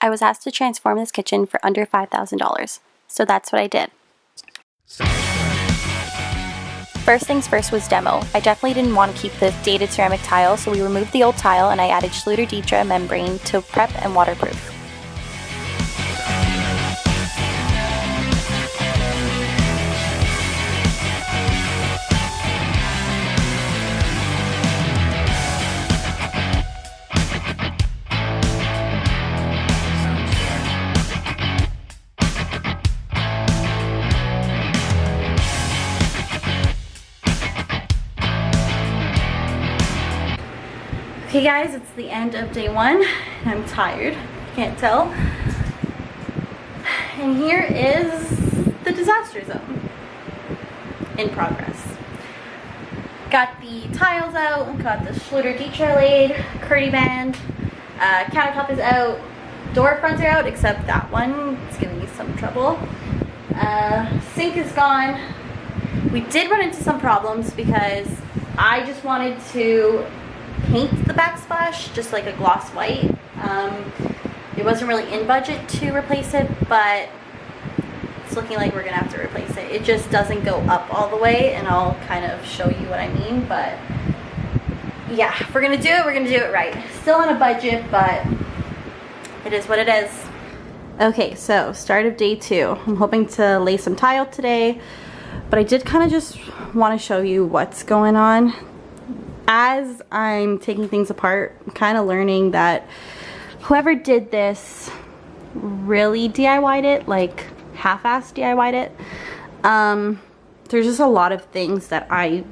I was asked to transform this kitchen for under $5,000, so that's what I did. First things first was demo. I definitely didn't want to keep the dated ceramic tile, so we removed the old tile and I added Schluter-Dietra membrane to prep and waterproof. Okay guys, it's the end of day one. I'm tired, can't tell. And here is the disaster zone in progress. Got the tiles out, got the Schluter-Dietra laid, curdy band, countertop is out, door fronts are out except that one, it's giving me some trouble. Sink is gone. We did run into some problems because I just wanted to paint the backsplash just like a gloss white. It wasn't really in budget to replace it, but it's looking like we're gonna have to replace it. It just doesn't go up all the way, and I'll kind of show you what I mean. But yeah, if we're gonna do it, we're gonna do it right. Still on a budget, but it is what it is. Okay, so start of day two. I'm hoping to lay some tile today, but I did kind of just want to show you what's going on. As I'm taking things apart, I'm kind of learning that whoever did this really DIY'd it, like half-assed DIY'd it. There's just a lot of things that I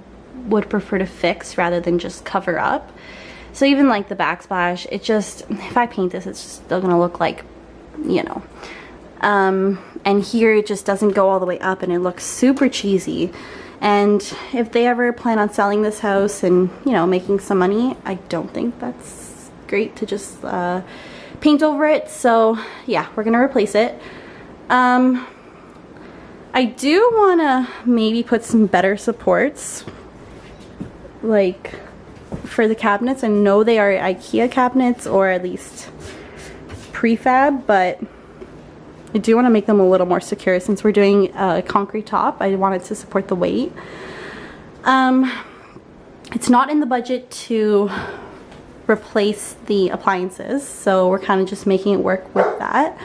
would prefer to fix rather than just cover up. So even like the backsplash, it just, if I paint this, it's just still gonna look like, you know. And here it just doesn't go all the way up and it looks super cheesy. And if they ever plan on selling this house and, you know, making some money, I don't think that's great to just paint over it. So yeah, we're gonna replace it. I do want to maybe put some better supports, like for the cabinets. I know they are IKEA cabinets, or at least prefab, but I do want to make them a little more secure since we're doing a concrete top. I wanted to support the weight. It's not in the budget to replace the appliances, so we're kind of just making it work with that.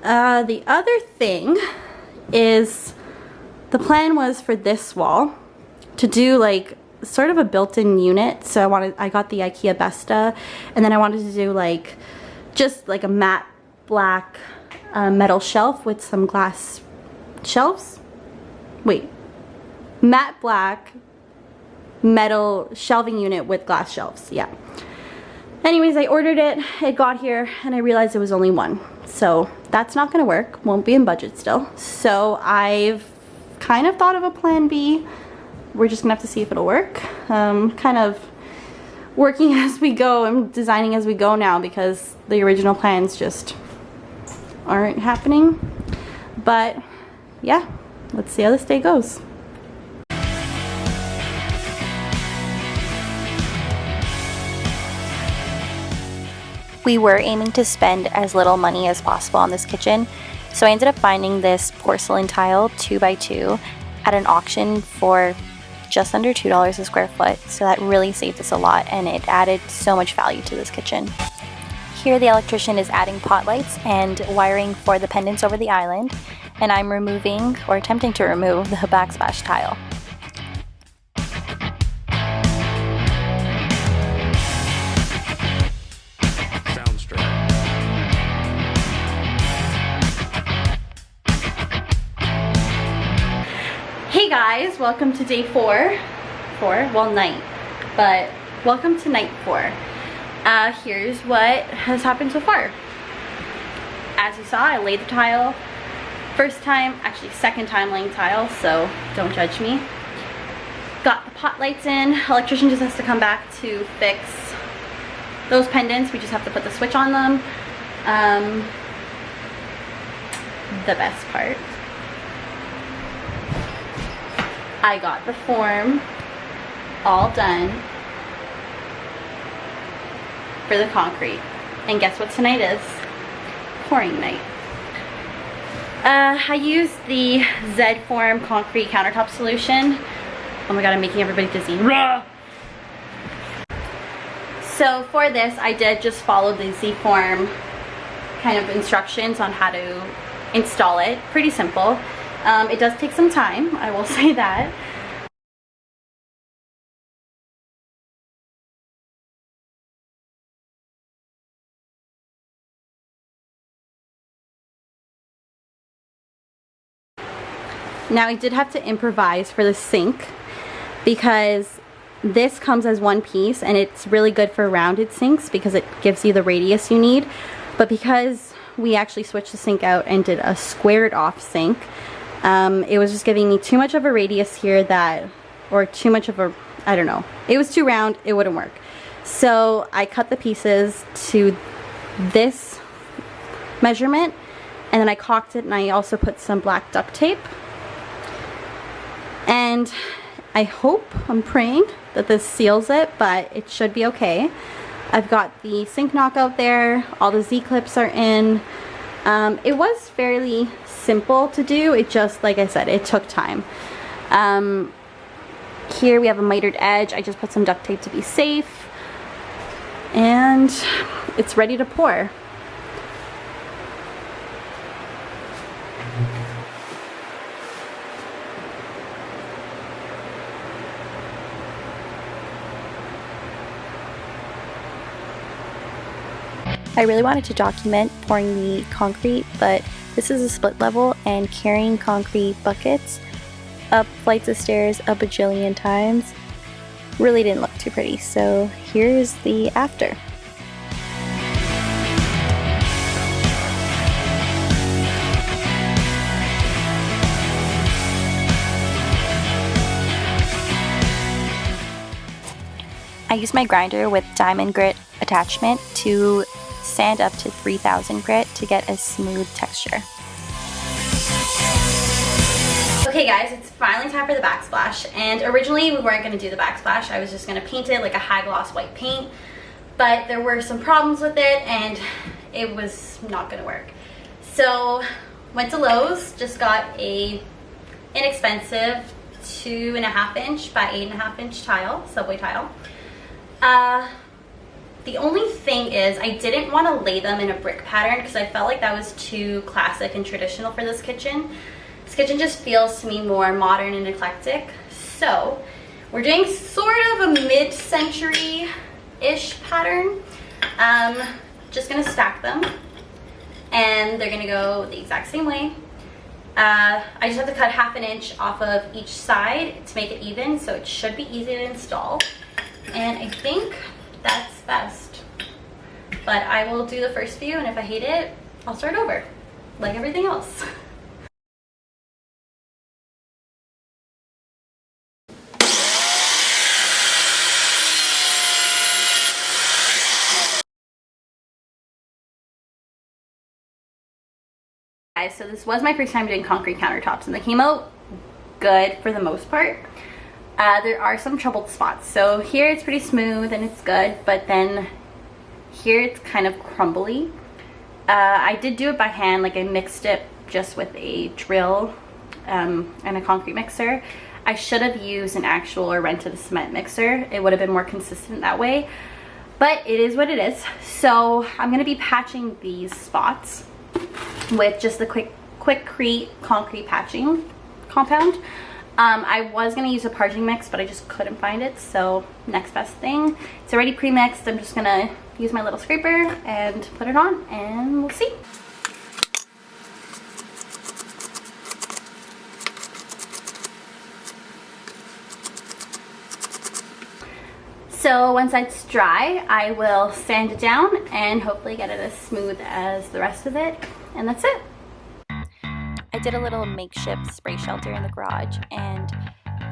The other thing is, the plan was for this wall to do like sort of a built-in unit. So I got the IKEA Besta, and then I wanted to do like just like a matte black metal shelf with some glass shelves. Wait, matte black metal shelving unit with glass shelves. Yeah. Anyways, I ordered it, it got here, and I realized it was only one. So that's not gonna work, won't be in budget still. So I've kind of thought of a plan B. We're just gonna have to see if it'll work. Kind of working as we go. I'm designing as we go now because the original plans just aren't happening. But yeah, let's see how this day goes. We were aiming to spend as little money as possible on this kitchen, so I ended up finding this porcelain tile 2x2 at an auction for just under $2 a square foot, so that really saved us a lot and it added so much value to this kitchen. Here the electrician is adding pot lights and wiring for the pendants over the island, and I'm removing, or attempting to remove, the backsplash tile. Hey guys, welcome to day night, but welcome to night 4. Here's what has happened so far. As you saw, I laid the tile. First time, actually second time laying tile, so don't judge me. Got the pot lights in. Electrician just has to come back to fix those pendants. We just have to put the switch on them. The best part, I got the form all done for the concrete. And guess what tonight is? pouring night. I used the Z Form concrete countertop solution. Oh my god, I'm making everybody dizzy. Rah! So for this, I did just follow the Z Form kind of instructions on how to install it. Pretty simple. It does take some time, I will say that. Now I did have to improvise for the sink because this comes as one piece and it's really good for rounded sinks because it gives you the radius you need. But because we actually switched the sink out and did a squared off sink, it was just giving me too much of a radius here or too much of a, I don't know. It was too round, it wouldn't work. So I cut the pieces to this measurement and then I caulked it and I also put some black duct tape. And I'm praying that this seals it, but it should be okay. I've got the sink knockout there, all the Z-clips are in. It was fairly simple to do, it just, like I said, it took time. Here we have a mitered edge, I just put some duct tape to be safe. And it's ready to pour. I really wanted to document pouring the concrete, but this is a split level and carrying concrete buckets up flights of stairs a bajillion times really didn't look too pretty. So here's the after. I used my grinder with diamond grit attachment to sand up to 3000 grit to get a smooth texture. Okay guys, it's finally time for the backsplash, and originally we weren't going to do the backsplash. I was just going to paint it like a high gloss white paint, but there were some problems with it and it was not going to work. So went to Lowe's, just got a inexpensive 2.5 inch by 8.5 inch tile, subway tile. The only thing is I didn't want to lay them in a brick pattern because I felt like that was too classic and traditional for this kitchen. This kitchen just feels to me more modern and eclectic. So we're doing sort of a mid-century-ish pattern. Just gonna stack them and they're gonna go the exact same way. I just have to cut 1/2 inch off of each side to make it even, so it should be easy to install. And I think that's best. But I will do the first few, and if I hate it, I'll start over, like everything else. Guys, so this was my first time doing concrete countertops, and they came out good for the most part. There are some troubled spots. So here it's pretty smooth and it's good, but then here it's kind of crumbly. I did do it by hand, like I mixed it just with a drill and a concrete mixer. I should have used an actual or rented a cement mixer. It would have been more consistent that way, but it is what it is. So I'm gonna be patching these spots with just the Quikrete concrete patching compound. I was gonna use a parging mix, but I just couldn't find it, so next best thing. It's already pre-mixed. I'm just gonna use my little scraper and put it on, and we'll see. So once it's dry, I will sand it down and hopefully get it as smooth as the rest of it, and that's it. I did a little makeshift spray shelter in the garage and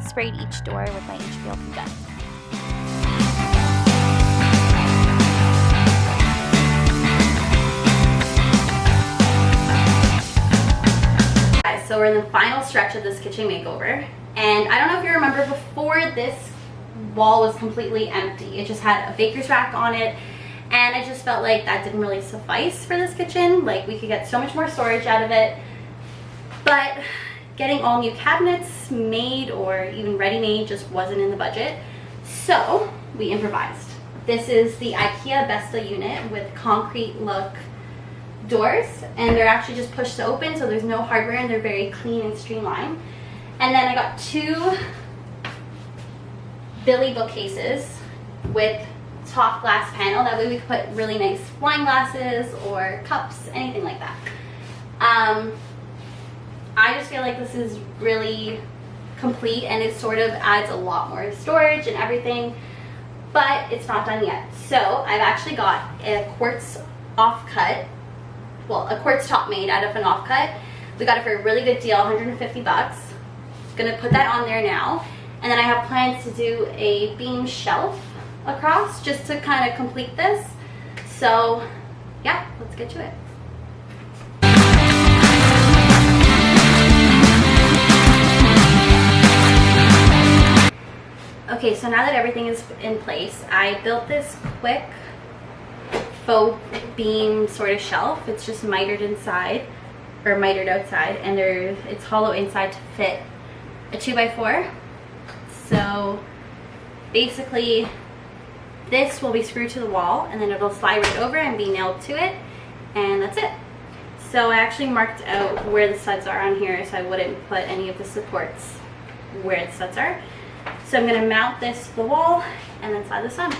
sprayed each door with my HPLP gun. Guys, so we're in the final stretch of this kitchen makeover, and I don't know if you remember, before this wall was completely empty. It just had a baker's rack on it and I just felt like that didn't really suffice for this kitchen. Like, we could get so much more storage out of it, but getting all new cabinets made or even ready-made just wasn't in the budget, so we improvised. This is the IKEA Besta unit with concrete look doors, and they're actually just push to open, so there's no hardware and they're very clean and streamlined. And then I got 2 Billy bookcases with top glass panel, that way we could put really nice wine glasses or cups, anything like that. I just feel like this is really complete, and it sort of adds a lot more storage and everything, but it's not done yet. So I've actually got a quartz offcut, well, a quartz top made out of an offcut. We got it for a really good deal, 150 bucks. Gonna put that on there now, and then I have plans to do a beam shelf across just to kind of complete this. So yeah, let's get to it. Okay, so now that everything is in place, I built this quick faux beam sort of shelf. It's just mitered inside, or mitered outside, and it's hollow inside to fit a 2x4. So basically this will be screwed to the wall, and then it'll slide right over and be nailed to it, and that's it. So I actually marked out where the studs are on here so I wouldn't put any of the supports where the studs are. So I'm going to mount this to the wall and then slide this on.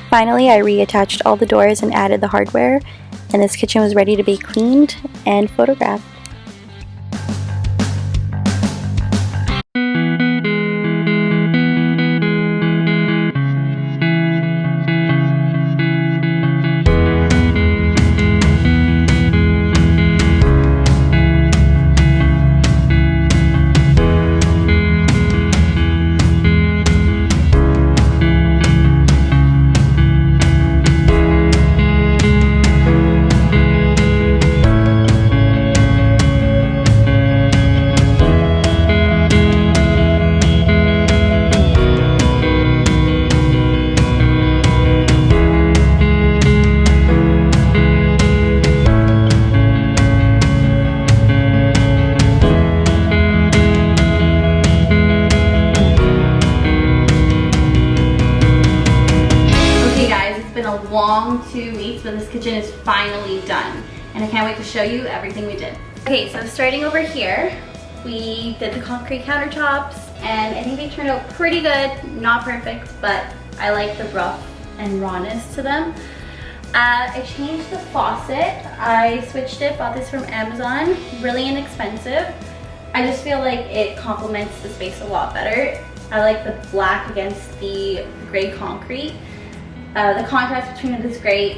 Finally, I reattached all the doors and added the hardware, and this kitchen was ready to be cleaned and photographed. Long 2 weeks, but this kitchen is finally done, and I can't wait to show you everything we did. Okay, so starting over here, we did the concrete countertops, and I think they turned out pretty good. Not perfect, but I like the rough and rawness to them. I changed the faucet. I switched it, bought this from Amazon, really inexpensive. I just feel like it complements the space a lot better. I like the black against the gray concrete. The contrast between it is great.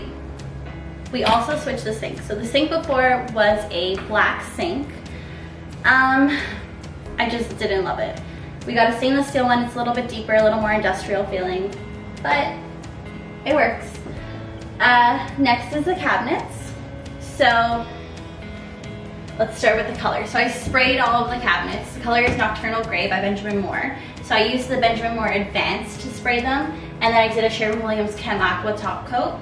We also switched the sink. So the sink before was a black sink. I just didn't love it. We got a stainless steel one. It's a little bit deeper, a little more industrial feeling, but it works. Next is the cabinets. So let's start with the color. So I sprayed all of the cabinets. The color is Nocturnal Gray by Benjamin Moore. So I used the Benjamin Moore Advanced to spray them, and then I did a Sherwin-Williams Chem Aqua top coat.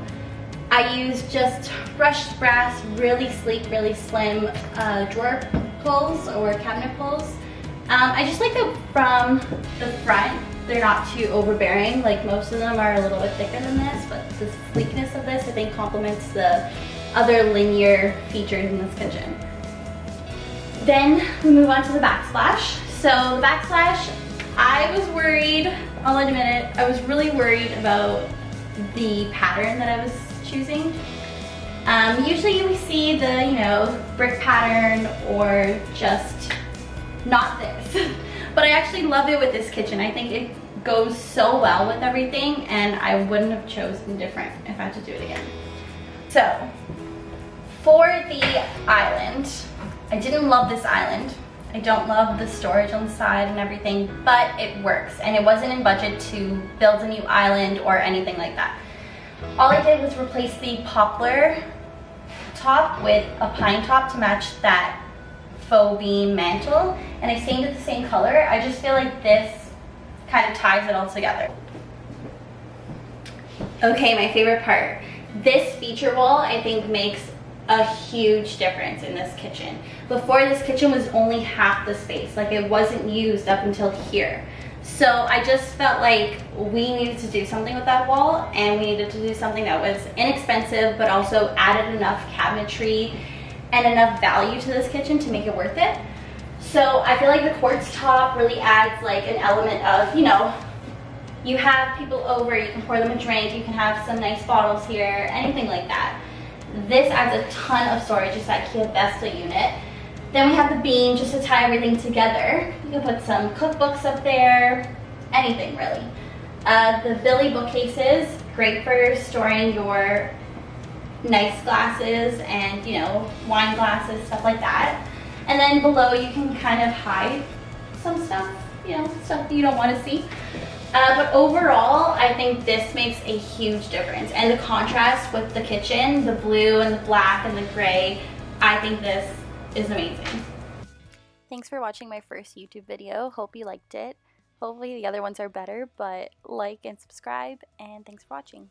I used just brushed brass, really sleek, really slim drawer pulls or cabinet pulls. I just like them from the front. They're not too overbearing, like most of them are a little bit thicker than this, but the sleekness of this I think complements the other linear features in this kitchen. Then we move on to the backsplash. So the backsplash, I was worried, I'll admit it, I was really worried about the pattern that I was choosing. Usually we see the, you know, brick pattern or just not this. But I actually love it with this kitchen. I think it goes so well with everything, and I wouldn't have chosen different if I had to do it again. So For the island, I didn't love this island. I don't love the storage on the side and everything, but it works. And it wasn't in budget to build a new island or anything like that. All I did was replace the poplar top with a pine top to match that faux beam mantle, and I stained it the same color. I just feel like this kind of ties it all together. Okay, my favorite part. This feature wall, I think, makes a huge difference in this kitchen. Before, this kitchen was only half the space, like it wasn't used up until here. So I just felt like we needed to do something with that wall, and we needed to do something that was inexpensive but also added enough cabinetry and enough value to this kitchen to make it worth it. So I feel like the quartz top really adds like an element of, you know, you have people over, you can pour them a drink, you can have some nice bottles here, anything like that. This adds a ton of storage. It's that Kia Vesta unit. Then we have the beam just to tie everything together. You can put some cookbooks up there, anything really. The Billy bookcases, great for storing your nice glasses and, you know, wine glasses, stuff like that. And then below you can kind of hide some stuff, you know, stuff you don't want to see. But overall, I think this makes a huge difference. And the contrast with the kitchen, the blue and the black and the gray, I think this is amazing. Thanks for watching my first YouTube video. Hope you liked it. Hopefully the other ones are better, but like and subscribe, and thanks for watching.